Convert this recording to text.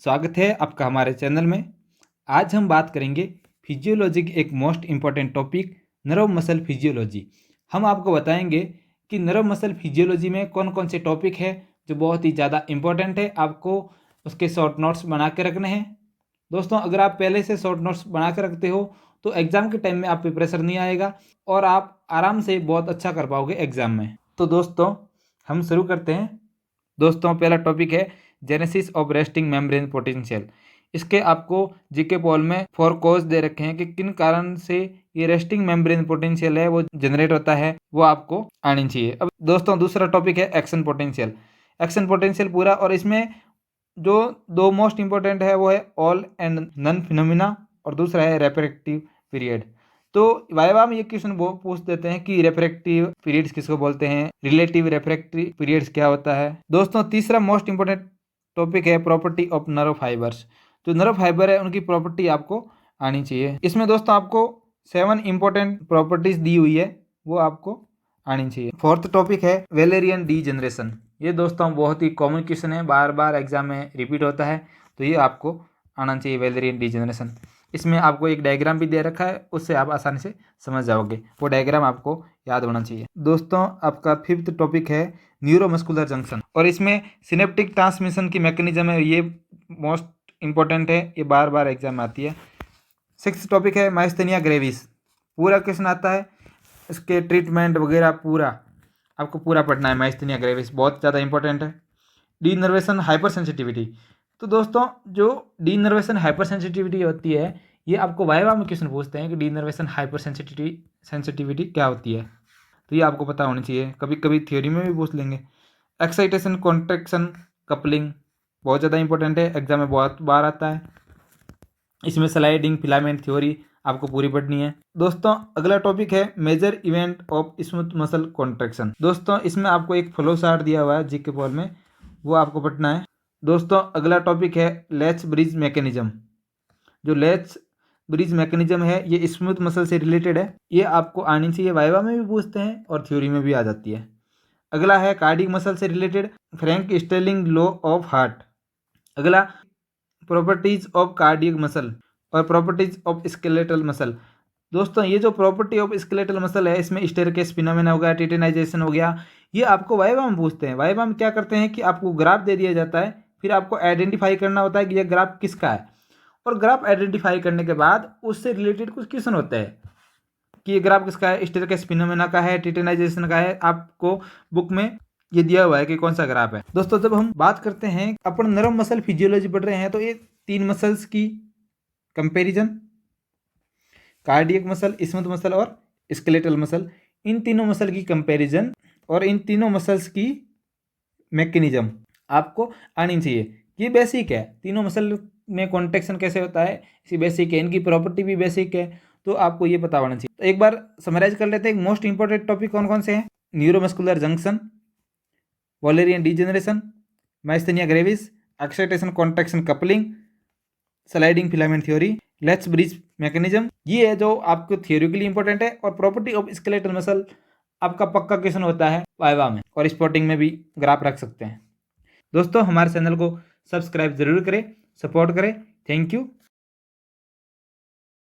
स्वागत है आपका हमारे चैनल में। आज हम बात करेंगे फिजियोलॉजी की एक most important topic nerve muscle physiology. हम आपको बताएंगे कि नर्व मसल फिजियोलॉजी में कौन कौन से टॉपिक है जो बहुत ही ज़्यादा इम्पॉर्टेंट है। आपको उसके शॉर्ट नोट्स बना के रखने हैं। दोस्तों, अगर आप पहले से शॉर्ट नोट्स बना के रखते हो तो एग्ज़ाम के टाइम में आप पे प्रेशर नहीं आएगा और आप आराम से बहुत अच्छा कर पाओगे एग्ज़ाम में। तो दोस्तों, हम शुरू करते हैं। दोस्तों, पहला टॉपिक है genesis of resting membrane potential. इसके आपको जीके पॉल में 4 कॉज दे रखे हैं कि किन कारण से ये रेस्टिंग मेम्ब्रेन पोटेंशियल है वो जनरेट होता है, वो आपको आनी चाहिए। अब दोस्तों, दूसरा टॉपिक है एक्शन पोटेंशियल। एक्शन पोटेंशियल पूरा, और इसमें जो दो मोस्ट इंपॉर्टेंट है वो है ऑल एंड नन फिनोमिना और दूसरा है रेफ्रैक्टिव पीरियड। तो वाइवा में ये क्वेश्चन पूछ देते हैं कि रेफ्रैक्टिव पीरियड्स किसको बोलते हैं, रिलेटिव रेफ्रैक्टिव पीरियड्स क्या होता है। दोस्तों, तीसरा मोस्ट इंपॉर्टेंट टॉपिक है प्रॉपर्टी ऑफ नर्व फाइबर्स। जो नर्व फाइबर है उनकी प्रॉपर्टी आपको आनी चाहिए। इसमें दोस्तों आपको 7 इंपॉर्टेंट प्रॉपर्टीज दी हुई है, वो आपको आनी चाहिए। फोर्थ टॉपिक है वेलेरियन डी जनरेशन। ये दोस्तों बहुत ही कॉमन क्वेश्चन है, बार बार एग्जाम में रिपीट होता है, तो ये आपको आना चाहिए वेलेरियन डी जनरेशन। इसमें आपको एक डायग्राम भी दे रखा है, उससे आप आसानी से समझ जाओगे। वो डायग्राम आपको याद होना चाहिए। दोस्तों, आपका फिफ्थ टॉपिक है न्यूरोमस्कुलर जंक्शन, और इसमें सिनेप्टिक ट्रांसमिशन की मैकेनिज्म है, ये मोस्ट इंपॉर्टेंट है, ये बार बार एग्जाम में आती है। सिक्स्थ टॉपिक है माइस्थेनिया ग्रेविस। पूरा क्वेश्चन आता है, इसके ट्रीटमेंट वगैरह पूरा आपको पूरा पढ़ना है। माइस्थेनिया ग्रेविस बहुत ज़्यादा इंपॉर्टेंट है। Denervation hyper sensitivity. तो दोस्तों, जो डीनर्वेशन हाइपर सेंसिटिविटी होती है, ये आपको वाइवा में क्वेश्चन पूछते हैं कि डीनर्वेशन हाइपर सेंसिटिविटी क्या होती है, तो ये आपको पता होनी चाहिए। कभी कभी थ्योरी में भी पूछ लेंगे। एक्साइटेशन कॉन्ट्रैक्शन कपलिंग बहुत ज़्यादा इंपॉर्टेंट है, एग्जाम में बहुत बार आता है। इसमें स्लाइडिंग फिलामेंट थ्योरी आपको पूरी पढ़नी है। दोस्तों, अगला टॉपिक है major event of smooth muscle contraction. दोस्तों, इसमें आपको एक फ्लो चार्ट दिया हुआ है जीके पॉल में, वो आपको पढ़ना है। दोस्तों, अगला टॉपिक है लैच ब्रिज मैकेनिज्म। जो लैच ब्रिज मैकेनिज्म है ये स्मूथ मसल से रिलेटेड है, ये आपको आनी चाहिए। वाइवा में भी पूछते हैं और थ्योरी में भी आ जाती है। अगला है कार्डिक मसल से related Frank Starling law of heart. अगला प्रॉपर्टीज ऑफ कार्डियक मसल और प्रॉपर्टीज ऑफ स्केलेटल मसल। दोस्तों, ये जो प्रॉपर्टी ऑफ स्केलेटल मसल है, इसमें स्टेयरकेस फिनोमेना हो गया, टिटेनाइजेशन हो गया, ये आपको वाइवा में पूछते हैं। वाइवा में क्या करते हैं कि आपको ग्राफ दे दिया जाता है, फिर आपको आइडेंटिफाई करना होता है कि यह ग्राफ किसका है, और ग्राफ आइडेंटिफाई करने के बाद उससे रिलेटेड कुछ क्वेश्चन होता है कि ये ग्राफ किसका है, स्टेयरकेस फिनोमेना का है, टिटेनाइजेशन का है। आपको बुक में ये दिया हुआ है कि कौन सा ग्राफ है। दोस्तों, जब हम बात करते हैं अपन नर्व मसल फिजियोलॉजी पढ़ रहे हैं, तो ये 3 मसल्स की comparison, cardiac muscle, smooth muscle और स्केलेटल मसल, इन तीनों मसल की कंपैरिजन और इन तीनों मसल्स की मैकेनिज्म आपको आनी चाहिए। ये बेसिक है, तीनों मसल में कॉन्ट्रैक्शन कैसे होता है इसी बेसिक है, इनकी प्रॉपर्टी भी बेसिक है, तो आपको ये पता होना चाहिए। तो एक बार समराइज कर लेते हैं, मोस्ट इंपॉर्टेंट टॉपिक कौन कौन से हैं। Neuromuscular junction, Wallerian degeneration, myasthenia gravis, excitation contraction coupling, sliding filament theory, latch bridge mechanism. ये है जो आपको थियोरिकली इंपॉर्टेंट है, और प्रॉपर्टी ऑफ स्केलेटल मसल आपका पक्का क्वेश्चन होता है वाइवा में, और स्पोर्टिंग में भी ग्राफ रख सकते हैं। दोस्तों, हमारे चैनल को सब्सक्राइब जरूर करें, सपोर्ट करें। Thank you.